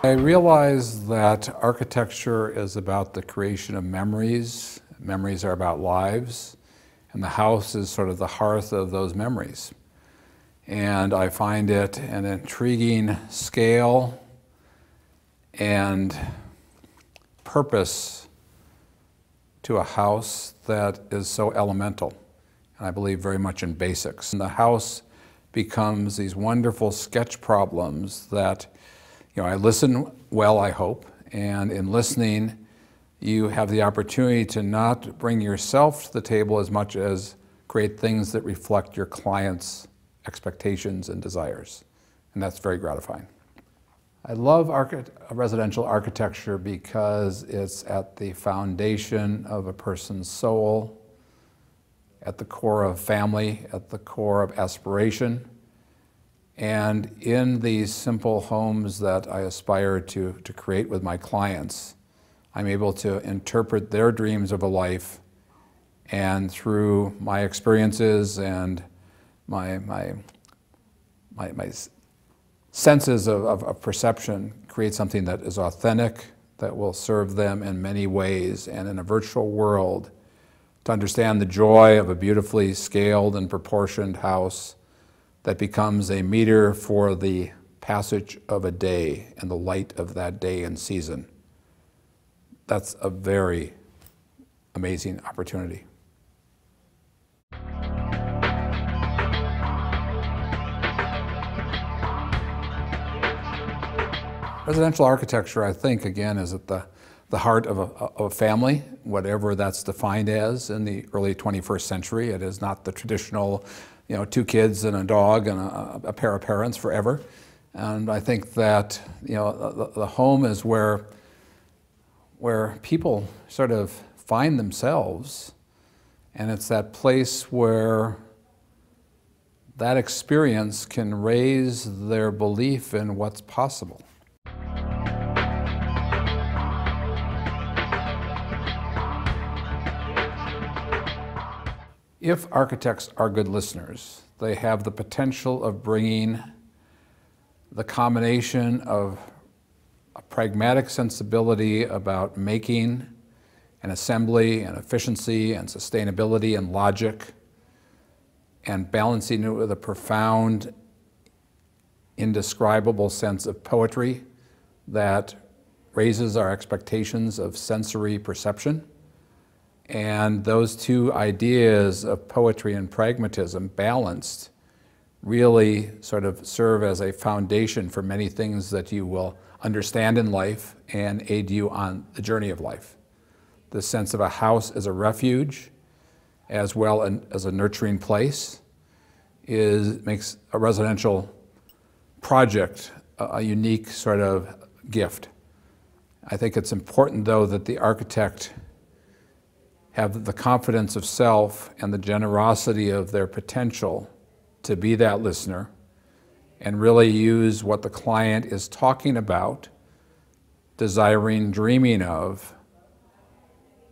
I realize that architecture is about the creation of memories. Memories are about lives, and the house is sort of the hearth of those memories. And I find it an intriguing scale and purpose to a house that is so elemental, and I believe very much in basics. And the house becomes these wonderful sketch problems that, I listen well, I hope, and in listening, you have the opportunity to not bring yourself to the table as much as create things that reflect your client's expectations and desires, and that's very gratifying. I love residential architecture because it's at the foundation of a person's soul, at the core of family, at the core of aspiration. And in these simple homes that I aspire to create with my clients, I'm able to interpret their dreams of a life, and through my experiences and my senses of perception, create something that is authentic, that will serve them in many ways, and in a virtual world, to understand the joy of a beautifully scaled and proportioned house that becomes a meter for the passage of a day and the light of that day and season. That's a very amazing opportunity. Residential architecture, I think, again, is at the heart of a family, whatever that's defined as in the early 21st century. It is not the traditional, 2 kids and a dog and a pair of parents forever. And I think that, the home is where people sort of find themselves, and it's that place where that experience can raise their belief in what's possible. If architects are good listeners, they have the potential of bringing the combination of a pragmatic sensibility about making and assembly and efficiency and sustainability and logic, and balancing it with a profound, indescribable sense of poetry that raises our expectations of sensory perception. And those two ideas of poetry and pragmatism balanced really sort of serve as a foundation for many things that you will understand in life and aid you on the journey of life. The sense of a house as a refuge, as well as a nurturing place, makes a residential project a unique sort of gift. I think it's important, though, that the architect have the confidence of self and the generosity of their potential to be that listener and really use what the client is talking about, desiring, dreaming of,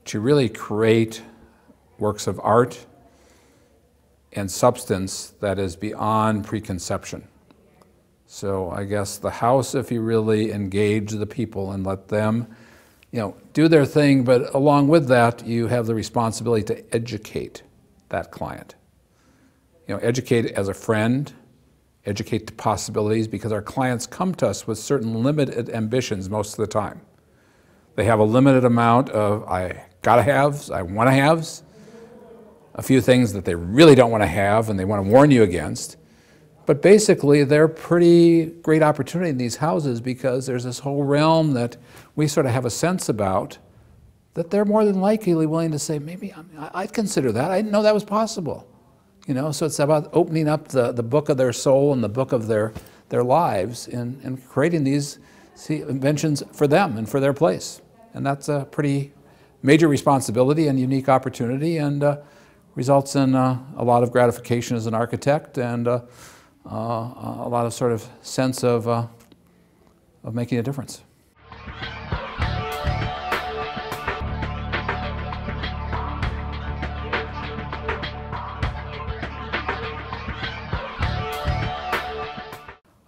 to really create works of art and substance that is beyond preconception. So I guess the house, if you really engage the people and let them do their thing, but along with that, you have the responsibility to educate that client. Educate as a friend, educate the possibilities, because our clients come to us with certain limited ambitions most of the time. They have a limited amount of I gotta haves, I wanna haves, a few things that they really don't want to have and they want to warn you against. But basically, they're pretty great opportunity in these houses because there's this whole realm that we sort of have a sense about that they're more than likely willing to say, maybe I'd consider that. I didn't know that was possible. So it's about opening up the book of their soul and the book of their lives and creating these inventions for them and for their place. And that's a pretty major responsibility and unique opportunity, and results in a lot of gratification as an architect and a lot of sort of sense of making a difference.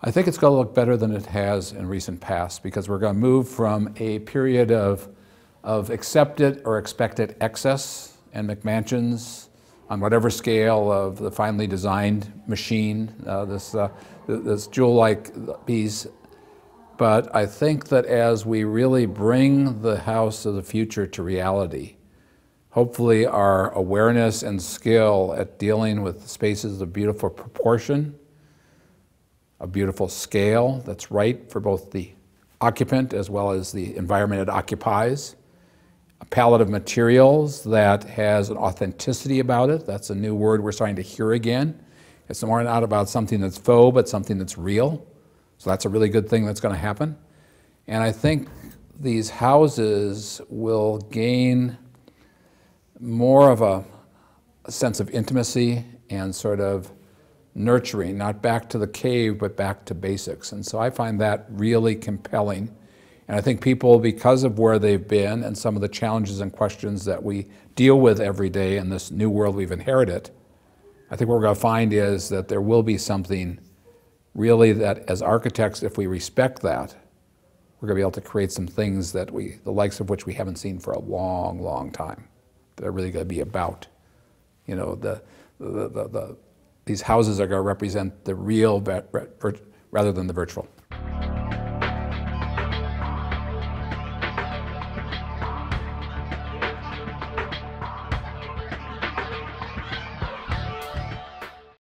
I think it's going to look better than it has in recent past, because we're going to move from a period of accepted or expected excess and McMansions on whatever scale of the finely designed machine, this jewel-like piece. But I think that as we really bring the house of the future to reality, hopefully our awareness and skill at dealing with spaces of beautiful proportion, a beautiful scale that's right for both the occupant as well as the environment it occupies, a palette of materials that has an authenticity about it. That's a new word we're starting to hear again. It's more not about something that's faux, but something that's real. So that's a really good thing that's going to happen. And I think these houses will gain more of a sense of intimacy and sort of nurturing, not back to the cave, but back to basics. And so I find that really compelling. And I think people, because of where they've been and some of the challenges and questions that we deal with every day in this new world we've inherited, I think what we're going to find is that there will be something really that, as architects, if we respect that, we're going to be able to create some things that the likes of which we haven't seen for a long, long time. They're really going to be about, you know, these houses are going to represent the real rather than the virtual.